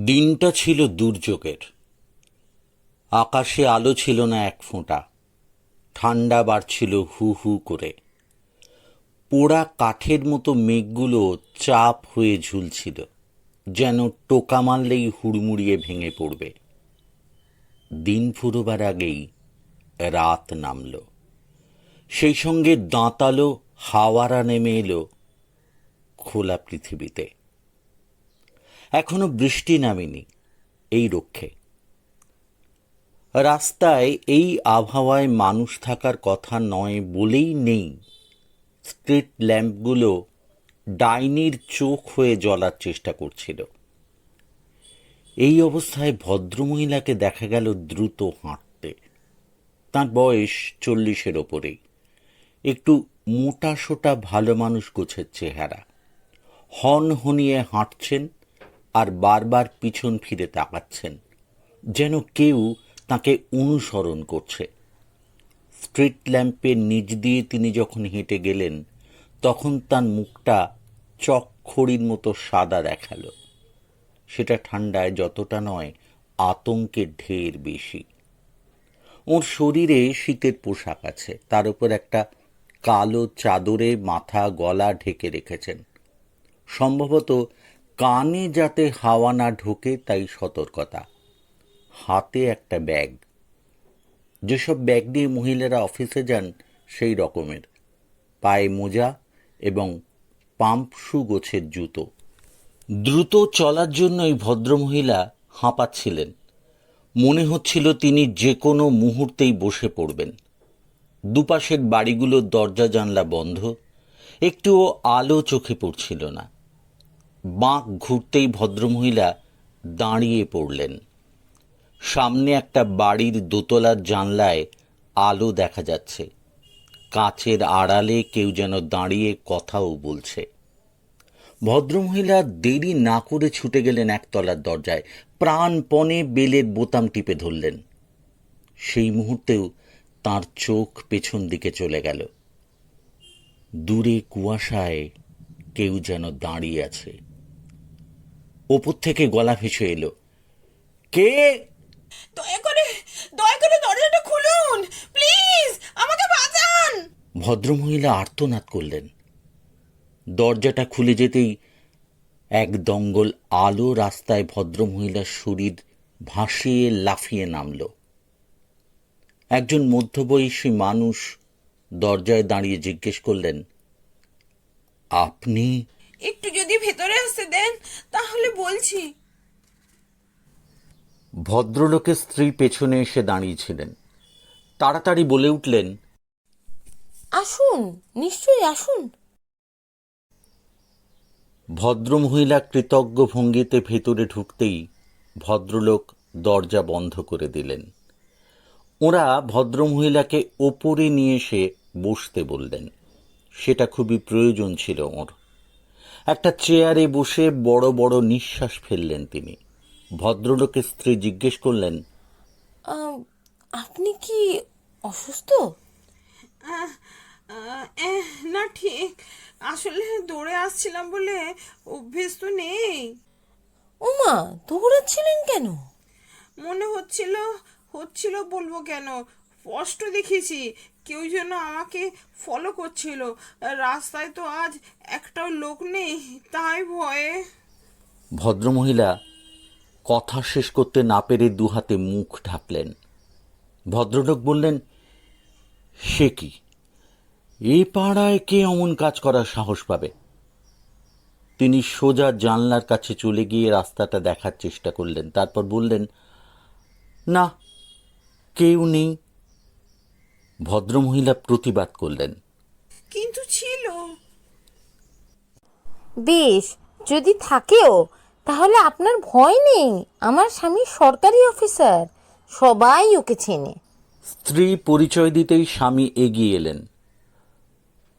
দিনটা ছিল দুর্যোগের। আকাশে আলো ছিল না এক ফোঁটা। ঠান্ডা বাড়ছিল হু হু করে। পোড়া কাঠের মতো মেঘগুলো চাপ হয়ে ঝুলছিল, যেন টোকা মারলেই হুড়মুড়িয়ে ভেঙে পড়বে। দিন ফুরোবার আগেই রাত নামল। সেই সঙ্গে দাঁতালো হাওয়ারা নেমে এলো খোলা পৃথিবীতে। এখনো বৃষ্টি নামেনি, এই রক্ষে। রাস্তায় এই আবহাওয়ায় মানুষ থাকার কথা নয় বলেই নেই। স্ট্রিট ল্যাম্পগুলো ডাইনির চোখ হয়ে জ্বলার চেষ্টা করছিল। এই অবস্থায় ভদ্রমহিলাকে দেখা গেল দ্রুত হাঁটতে। তাঁর বয়স 40-এর ওপরেই। একটু মোটা সোটা ভালো মানুষ গোছের চেহারা। হনহনিয়ে হাঁটছেন আর বারবার পিছন ফিরে তাকাচ্ছেন, যেন কেউ তাকে অনুসরণ করছে। স্ট্রিট ল্যাম্পের নিচ দিয়ে তিনি যখন হেঁটে গেলেন, তখন তার মুখটা চকখড়ির মতো সাদা দেখালো। সেটা ঠান্ডায় যতটা নয়, আতঙ্কের ঢের বেশি। ওর শরীরে শীতের পোশাক আছে, তার উপর একটা কালো চাদরে মাথা গলা ঢেকে রেখেছেন। সম্ভবত কানে যাতে হাওয়া না ঢোকে তাই সতর্কতা। হাতে একটা ব্যাগ, যেসব ব্যাগ দিয়ে মহিলারা অফিসে যান সেই রকমের। পায়ে মোজা এবং পাম্প শু গোছের জুতো। দ্রুত চলার জন্যই ভদ্রমহিলা হাঁপাচ্ছিলেন। মনে হচ্ছিল তিনি যে কোনো মুহূর্তেই বসে পড়বেন। দুপাশের বাড়িগুলোর দরজা জানলা বন্ধ, একটুও আলো চোখে পড়ছিল না। বাঁক ঘুরতেই ভদ্রমহিলা দাঁড়িয়ে পড়লেন। সামনে একটা বাড়ির দোতলার জানলায় আলো দেখা যাচ্ছে। কাচের আড়ালে কেউ যেন দাঁড়িয়ে কথাও বলছে। ভদ্রমহিলা দেরি না করে ছুটে গেলেন একতলার দরজায়। প্রাণপণে বেলের বোতাম টিপে ধরলেন। সেই মুহূর্তেও তার চোখ পেছন দিকে চলে গেল। দূরে কুয়াশায় কেউ যেন দাঁড়িয়ে আছে। ওপর থেকে গলা ভেসে এলো, কে? দয়া করে দরজাটা খুলুন, প্লিজ, আমাকে বাঁচান। ভদ্রমহিলা আর্তনাদ করলেন। দরজাটা খুলে যেতেই এক দঙ্গল আলো রাস্তায় ভদ্রমহিলার শরীর ভাসিয়ে লাফিয়ে নামল। একজন মধ্যবয়সী মানুষ দরজায় দাঁড়িয়ে জিজ্ঞেস করলেন, আপনি? একটু যদি ভেতরে আসতে দেন তাহলে বলছি। ভদ্রলোকের স্ত্রী পেছনে এসে দাঁড়িয়েছিলেন। তাড়াতাড়ি বলে উঠলেন, আসুন, নিশ্চয়ই আসুন। ভদ্রমহিলা কৃতজ্ঞ ভঙ্গিতে ভেতরে ঢুকতেই ভদ্রলোক দরজা বন্ধ করে দিলেন। ওরা ভদ্রমহিলাকে ওপরে নিয়ে এসে বসতে বললেন। সেটা খুবই প্রয়োজন ছিল ওর। একটা চেয়ারে বসে বড় বড় নিঃশ্বাস ফেললেন তিনি। ভদ্রলোকের স্ত্রী জিজ্ঞেস করলেন, আপনি কি অসুস্থ? না, ঠিক, আসলে দৌড়ে আসছিলাম বলে অভ্যেস তো নেই। ওমা, দৌড়াচ্ছিলেন কেন? মনে হচ্ছিল বলবো কেন, স্পষ্ট দেখেছি কেউ যেন আমাকে ফলো করছিল। রাস্তায় তো আজ একটাও লোক নেই, তাই ভয়ে। ভদ্রমহিলা কথা শেষ করতে না পেরে দুহাতে মুখ ঢাকলেন। ভদ্রলোক বললেন, সে কি, এ পাড়ায় কে অমন কাজ করার সাহস পাবে? তিনি সোজা জানলার কাছে চলে গিয়ে রাস্তাটা দেখার চেষ্টা করলেন। তারপর বললেন, না, কেউ নেই। ভদ্রমহিলা প্রতিবাদ করলেন, কিন্তু ছিল। বেশ, যদি থাকেও তাহলে আপনার ভয় নেই। আমার স্বামী সরকারি অফিসার, সবাই ওকে চেনে। স্ত্রী পরিচয় দিতেই স্বামী এগিয়ে এলেন।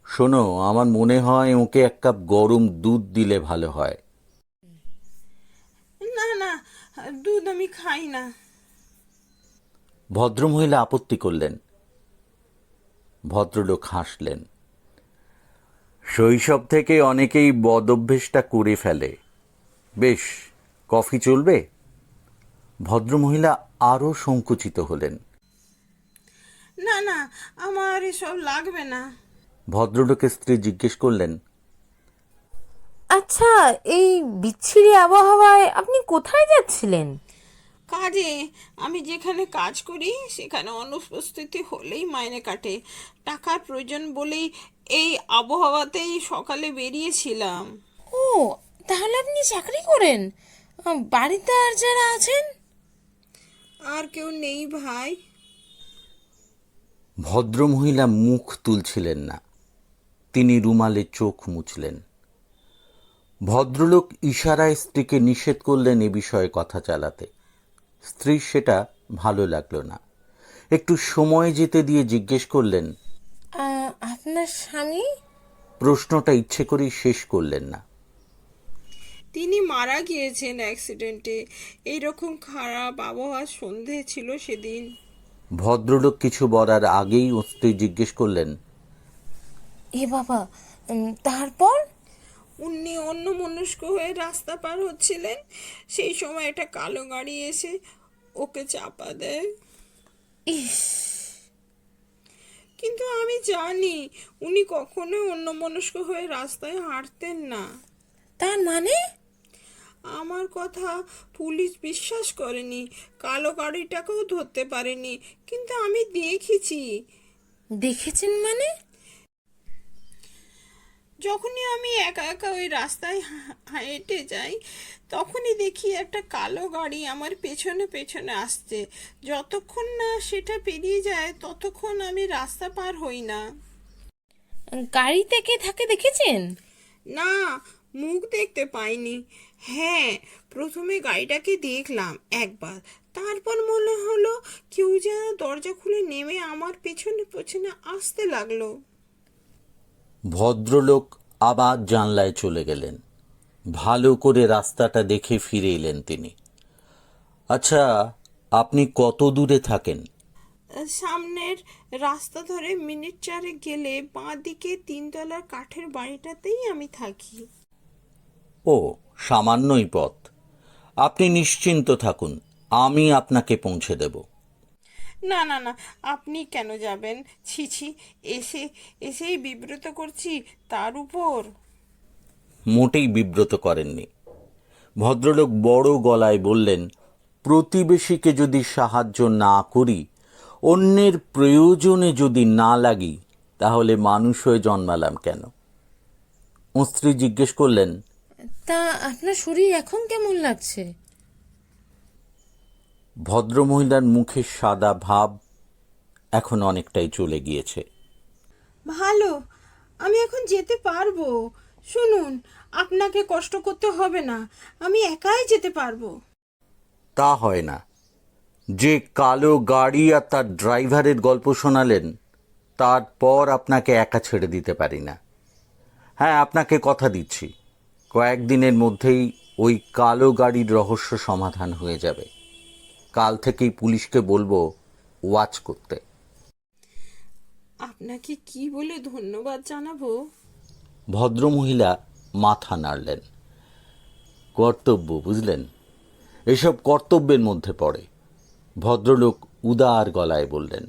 শোনো, আমার মনে হয় ওকে এক কাপ গরম দুধ দিলে ভালো হয়। না না, দুধ আমি খাই না। ভদ্রমহিলা আপত্তি করলেন। ভদ্রলোক হাসলেন। শৈশব থেকে অনেকেই বদ অভ্যেসটা করে ফেলে। বেশ, কফি চলবে? ভদ্রমহিলা আরও সংকুচিত হলেন। না না, আমার এসব লাগবে না। ভদ্রলোকের স্ত্রী জিজ্ঞেস করলেন, আচ্ছা, এই বিচ্ছিরি আবহাওয়ায় আপনি কোথায় যাচ্ছিলেন? কাজে, আমি যেখানে কাজ করি সেখানে অনুপস্থিতি হলেই মাইনে কাটে। টাকার প্রয়োজন বলেই এই আবহাওয়াতেই সকালে বেরিয়েছিলাম। ও, তাহলে আপনি চাকরি করেন? বাড়িতে আর যারা আছেন? আর কেউ নেই ভাই। ভদ্রমহিলা মুখ তুলছিলেন না। তিনি রুমালে চোখ মুছলেন। ভদ্রলোক ইশারায় স্ত্রীকে নিষেধ করলেন এ বিষয়ে কথা চালাতে। স্ত্রীর সেটা ভালো লাগলো না। একটু সময় যেতে দিয়ে জিজ্ঞেস করলেন, আপনার স্বামী? প্রশ্নটা ইচ্ছে করেই শেষ করলেন না। তিনি মারা গিয়েছেন অ্যাক্সিডেন্টে। এইরকম খারাপ আবহাওয়ার সন্ধে ছিল সেদিন। ভদ্রলোক কিছু বলার আগেই ওর স্ত্রী জিজ্ঞেস করলেন, এ বাবা, তারপর? উনি অন্যমনস্ক হয়ে রাস্তা পার হচ্ছিলেন, সেই সময় একটা কালো গাড়ি এসে ওকে চাপা দেয়। ইস! কিন্তু আমি জানি উনি কখনোই অন্যমনস্ক হয়ে রাস্তায় হাঁটতেন না। তার মানে? আমার কথা পুলিশ বিশ্বাস করেনি, কালো গাড়িটাকেও ধরতে পারেনি, কিন্তু আমি দেখেছি। দেখেছেন মানে? যখনই আমি একা একা ওই রাস্তায় হেঁটে যাই, তখনই দেখি একটা কালো গাড়ি আমার পেছনে পেছনে আসছে। যতক্ষণ না সেটা পেরিয়ে যায় ততক্ষণ আমি রাস্তা পার হই না। গাড়িতে কে থাকে দেখেছেন? না, মুখ দেখতে পাইনি। হ্যাঁ, প্রথমে গাড়িটাকে দেখলাম একবার, তারপর মনে হলো কেউ যেন দরজা খুলে নেমে আমার পেছনে পেছনে আসতে লাগলো। ভদ্রলোক আবার জানলায় চলে গেলেন। ভালো করে রাস্তাটা দেখে ফিরে এলেন তিনি। আচ্ছা, আপনি কত দূরে থাকেন? সামনের রাস্তা ধরে মিনিট চারে গেলে বাঁ দিকে 3 তলার কাঠের বাড়িটাতেই আমি থাকি। ও, সামান্যই পথ। আপনি নিশ্চিন্ত থাকুন, আমি আপনাকে পৌঁছে দেব। না না না, আপনি কেন যাবেন? ছি ছি, এসেই বিব্রত করছি তার উপর। মোটেই বিব্রত করেননি। ভদ্রলোক বড় গলায় বললেন, প্রতিবেশীকে যদি সাহায্য না করি, অন্যের প্রয়োজনে যদি না লাগি, তাহলে মানুষ হয়ে জন্মালাম কেন? ওর স্ত্রী জিজ্ঞেস করলেন, তা আপনার শরীর এখন কেমন লাগছে? ভদ্রমহিলার মুখে সাদা ভাব এখন অনেকটাই চলে গিয়েছে। ভালো, আমি এখন যেতে পারবো। শুনুন, আপনাকে কষ্ট করতে হবে না, আমি একাই যেতে পারবো। তা হয় না। যে কালো গাড়ি আর তার ড্রাইভারের গল্প শোনালেন, তারপর আপনাকে একা ছেড়ে দিতে পারি না। হ্যাঁ, আপনাকে কথা দিচ্ছি, কয়েকদিনের মধ্যেই ওই কালো গাড়ির রহস্য সমাধান হয়ে যাবে। কাল থেকেই পুলিশকে বলবো ওয়াচ করতে। আপনাকে কি বলে ধন্যবাদ জানাবো? ভদ্রমহিলা মাথা নাড়লেন। কর্তব্য, বুঝলেন, এসব কর্তব্যের মধ্যে পড়ে। ভদ্রলোক উদার গলায় বললেন।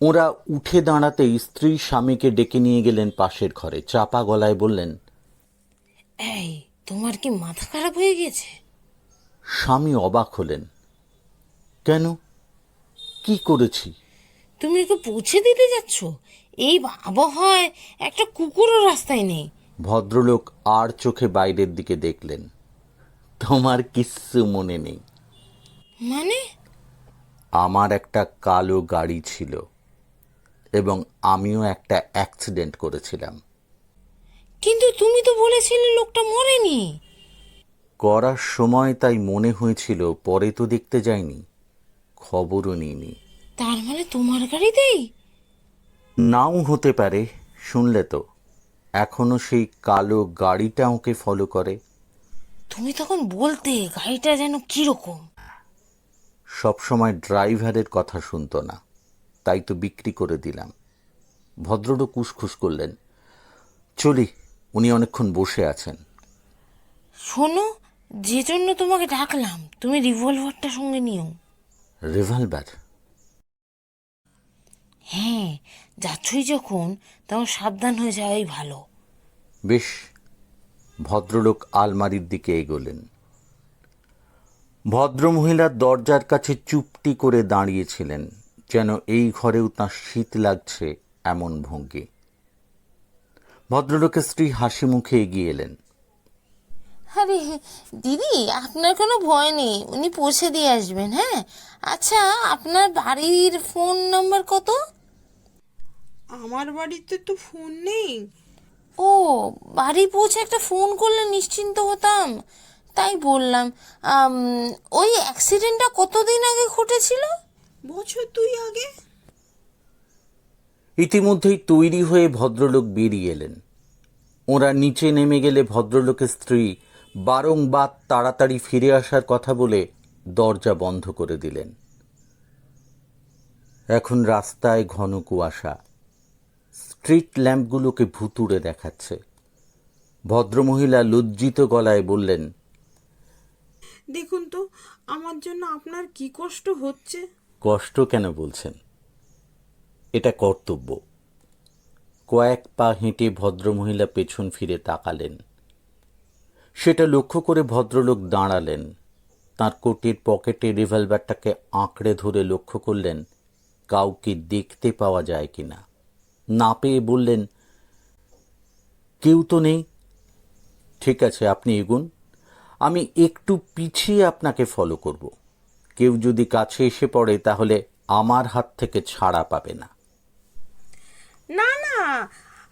ওরা উঠে দাঁড়াতেই স্ত্রী স্বামীকে ডেকে নিয়ে গেলেন পাশের ঘরে। চাপা গলায় বললেন, এই, তোমার কি মাথা খারাপ হয়ে গেছে? স্বামী অবাক হলেন। কেন, কি করেছি? তুমি ওকে পৌঁছে দিতে যাচ্ছ? এই আবহাওয়ায় একটা কুকুরও রাস্তায় নেই। ভদ্রলোক আর চোখে বাইরের দিকে দেখলেন। তোমার কিচ্ছু মনে নেই? মানে? আমার একটা কালো গাড়ি ছিল এবং আমিও একটা অ্যাক্সিডেন্ট করেছিলাম। কিন্তু তুমি তো বলেছিলে লোকটা মরেনি। করার সময় তাই মনে হয়েছিল, পরে তো দেখতে যাইনি, খবরও নিইনি। তার মানে তোমার গাড়িতেই? নাও হতে পারে, শুনলে তো, এখনো সেই কালো গাড়িটা ওকে ফলো করে। তুমি তখন বলতে গাড়িটা যেন কিরকম। সবসময় ড্রাইভারের কথা শুনতো না, তাই তো বিক্রি করে দিলাম। ভদ্রলোক উসখুস করলেন। চলি, উনি অনেকক্ষণ বসে আছেন। শোনো, যে জন্য তোমাকে ডাকলাম, তুমি রিভলভারটা সঙ্গে নিও। রিভলভার? হ্যাঁ, যাচ্ছই যখন, তখন সাবধান হয়ে যাওয়াই ভালো। বেশ। ভদ্রলোক আলমারির দিকে এগোলেন। ভদ্রমহিলার দরজার কাছে চুপটি করে দাঁড়িয়েছিলেন, যেন এই ঘরেও তাঁর শীত লাগছে এমন ভঙ্গি। ভদ্রলোকের স্ত্রী হাসি মুখে এগিয়ে এলেন। আরে দিদি, আপনার কোনো ভয় নেই, উনি পৌঁছে দিয়ে আসবেন। হ্যাঁ, আচ্ছা, আপনার বাড়ির ফোন নাম্বার কত? আমার বাড়িতে তো ফোন নেই। ও, বাড়ি পৌঁছে একটা ফোন করলে নিশ্চিন্ত হতাম, তাই বললাম। আম, ওই অ্যাক্সিডেন্টটা কতদিন আগে ঘটেছিল? বছর 2 আগে। ইতিমধ্যেই তৈরি হয়ে ভদ্রলোক বেরিয়ে এলেন। ওরা নিচে নেমে গেলে ভদ্রলোকের স্ত্রী বারংবার তাড়াতাড়ি ফিরে আসার কথা বলে দরজা বন্ধ করে দিলেন। এখন রাস্তায় ঘন কুয়াশা, স্ট্রিট ল্যাম্পগুলোকে ভুতুড়ে দেখাচ্ছে। ভদ্রমহিলা লজ্জিত গলায় বললেন, দেখুন তো, আমার জন্য আপনার কি কষ্ট হচ্ছে। কষ্ট কেন বলছেন? এটা কর্তব্য। কয়েক পা হেঁটে ভদ্রমহিলা পেছন ফিরে তাকালেন। সেটা লক্ষ্য করে ভদ্রলোক দাঁড়ালেন। তাঁর কোটের পকেটে রিভলভারটাকে আঁকড়ে ধরে লক্ষ্য করলেন কাউকে দেখতে পাওয়া যায় কিনা। না পেয়ে বললেন, কেউ তো নেই। ঠিক আছে, আপনি এগুন, আমি একটু পিছিয়ে আপনাকে ফলো করব। কেউ যদি কাছে এসে পড়ে তাহলে আমার হাত থেকে ছাড়া পাবে না। না না,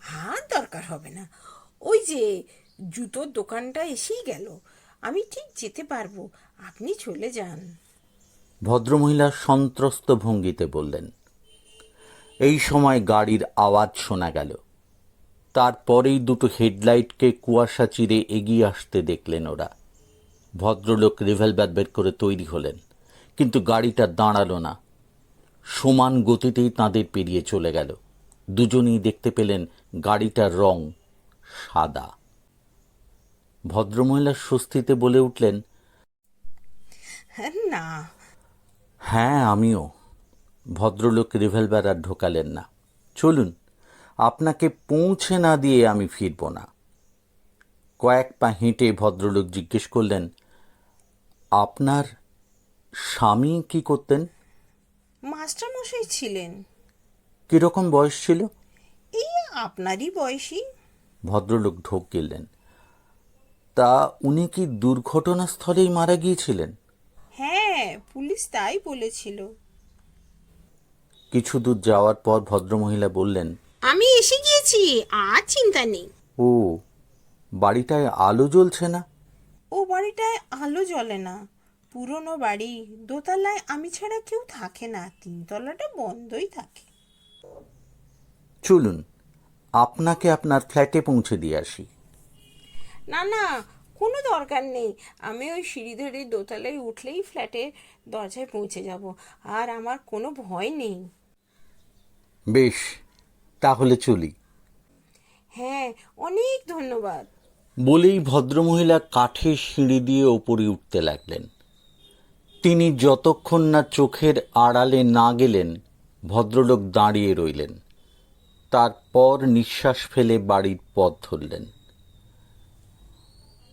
হাত দরকার হবে না। ওই যে জুতোর দোকানটা এসেই গেল, আমি ঠিক যেতে পারবো, আপনি চলে যান। ভদ্রমহিলা সন্ত্রস্ত ভঙ্গিতে বললেন। এই সময় গাড়ির আওয়াজ শোনা গেল। তারপরেই দুটো হেডলাইটকে কুয়াশা চিরে এগিয়ে আসতে দেখলেন ওরা। ভদ্রলোক রিভলভার বের করে তৈরি হলেন, কিন্তু গাড়িটা দাঁড়ালো না। সমান গতিতেই তাঁদের পেরিয়ে চলে গেল। দুজনেই দেখতে পেলেন গাড়িটার রং সাদা। ভদ্রমহিলা স্বস্তিতে বলে উঠলেন, হ্যাঁ না। হ্যাঁ, আমিও। ভদ্রলোক রিভলভার আর ঢোকালেন না। চলুন, আপনাকে পৌঁছে না দিয়ে আমি ফিরব না। কয়েক পা হেঁটে ভদ্রলোক জিজ্ঞেস করলেন, আপনার স্বামী কি করতেন? মাস্টারমশাই ছিলেন। কিরকম বয়স ছিল? এই আপনারই বয়সী। ভদ্রলোক ঢোক গেলেন। তা উনি কি দুর্ঘটনাস্থলেই মারা গিয়েছিলেন? হ্যাঁ, পুলিশ তাই বলেছিল। কিছু দূর যাওয়ার পর ভদ্রমহিলা বললেন, আমি এসে গিয়েছি, আর চিন্তা নেই। ও, বাড়িটায় আলো জ্বলছে না? ও বাড়িটায় আলো জ্বলে না, পুরনো বাড়ি, দোতলায় আমি ছাড়া কেউ থাকে না, 3তলাটা বন্ধই থাকে। চলুন, আপনাকে আপনার ফ্ল্যাটে পৌঁছে দিয়ে আসি। না না, কোনো দরকার নেই, আমি ওই সিঁড়ি ধরে দোতলায় উঠলেই ফ্ল্যাটের দরজায় পৌঁছে যাব, আর আমার কোনো ভয় নেই। বেশ, তাহলে চলি। হ্যাঁ, অনেক ধন্যবাদ। বলেই ভদ্রমহিলা কাঠের সিঁড়ি দিয়ে ওপরে উঠতে লাগলেন। তিনি যতক্ষণ না চোখের আড়ালে না গেলেন, ভদ্রলোক দাঁড়িয়ে রইলেন। তারপর নিঃশ্বাস ফেলে বাড়ির পথ ধরলেন।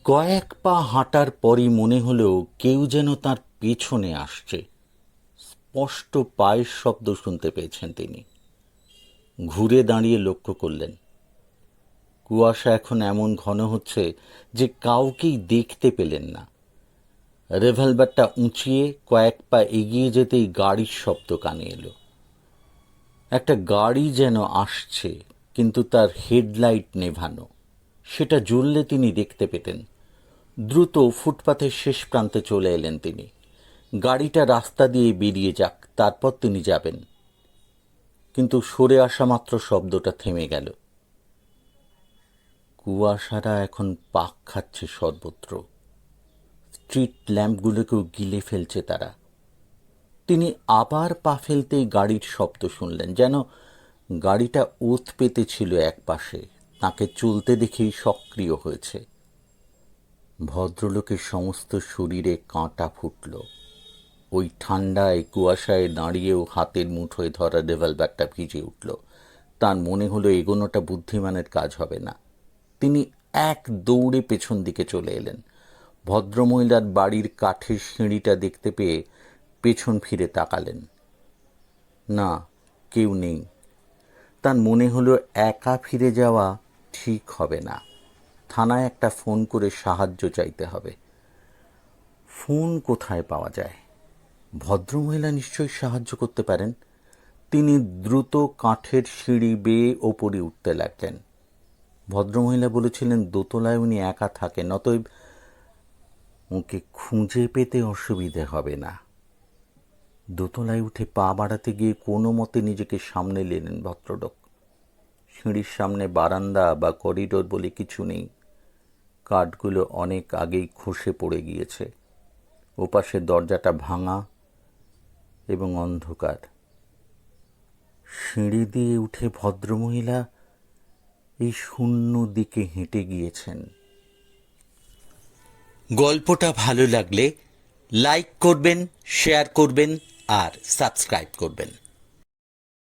কয়েক পা হাঁটার পরই মনে হলো কেউ যেন তার পেছনে আসছে। স্পষ্ট পায়ের শব্দ শুনতে পেয়েছেন তিনি। ঘুরে দাঁড়িয়ে লক্ষ্য করলেন, কুয়াশা এখন এমন ঘন হচ্ছে যে কাউকেই দেখতে পেলেন না। রিভলভারটা উঁচিয়ে কয়েক পা এগিয়ে যেতেই গাড়ির শব্দ কানে এলো। একটা গাড়ি যেন আসছে, কিন্তু তার হেডলাইট নেভানো। সেটা জ্বললে তিনি দেখতে পেতেন। দ্রুত ফুটপাথের শেষ প্রান্তে চলে এলেন তিনি। গাড়িটা রাস্তা দিয়ে বেরিয়ে যাক, তারপর তিনি যাবেন। কিন্তু সরে আসা মাত্র শব্দটা থেমে গেল। কুয়াশাটা এখন পাক খাচ্ছে সর্বত্র। স্ট্রিট ল্যাম্পগুলোকেও গিলে ফেলছে তারা। তিনি আবার পা ফেলতেই গাড়ির শব্দ শুনলেন, যেন গাড়িটা ওত পেতে ছিল এক পাশে, তাকে চলতে দেখেই সক্রিয় হয়েছে। ভদ্রলোকের সমস্ত শরীরে কাঁটা ফুটল। ওই ঠান্ডায় কুয়াশায় দাঁড়িয়েও হাতের মুঠোয় ধরা রিভলভারটা ভিজে উঠল। তার মনে হলো এগোনোটা বুদ্ধিমানের কাজ হবে না। তিনি এক দৌড়ে পেছন দিকে চলে এলেন। ভদ্রমহিলার বাড়ির কাঠের সিঁড়িটা দেখতে পেয়ে পেছন ফিরে তাকালেন। না, কেউ নেই। তার মনে হলো একা ফিরে যাওয়া ঠিক হবে না। থানায় একটা ফোন করে সাহায্য চাইতে হবে। ফোন কোথায় পাওয়া যায়? ভদ্রমহিলা নিশ্চয়ই সাহায্য করতে পারেন। তিনি দ্রুত কাঠের সিঁড়ি বেয়ে ওপরে উঠতে লাগলেন। ভদ্রমহিলা বলেছিলেন দোতলায় উনি একা থাকেন, অতএব ওকে খুঁজে পেতে অসুবিধে হবে না। দোতলায় উঠে পা বাড়াতে গিয়ে কোনো মতে নিজেকে সামনে নিলেন ভদ্রলোক। সিঁড়ির সামনে বারান্দা বা করিডোর বলে কিছু নেই। কাঠগুলো অনেক আগেই খসে পড়ে গিয়েছে। ওপাশের দরজাটা ভাঙা এবং অন্ধকার। সিঁড়ি দিয়ে উঠে ভদ্রমহিলা এই শূন্য দিকে হেঁটে গিয়েছেন। গল্পটা ভালো লাগলে লাইক করবেন, শেয়ার করবেন আর সাবস্ক্রাইব করবেন।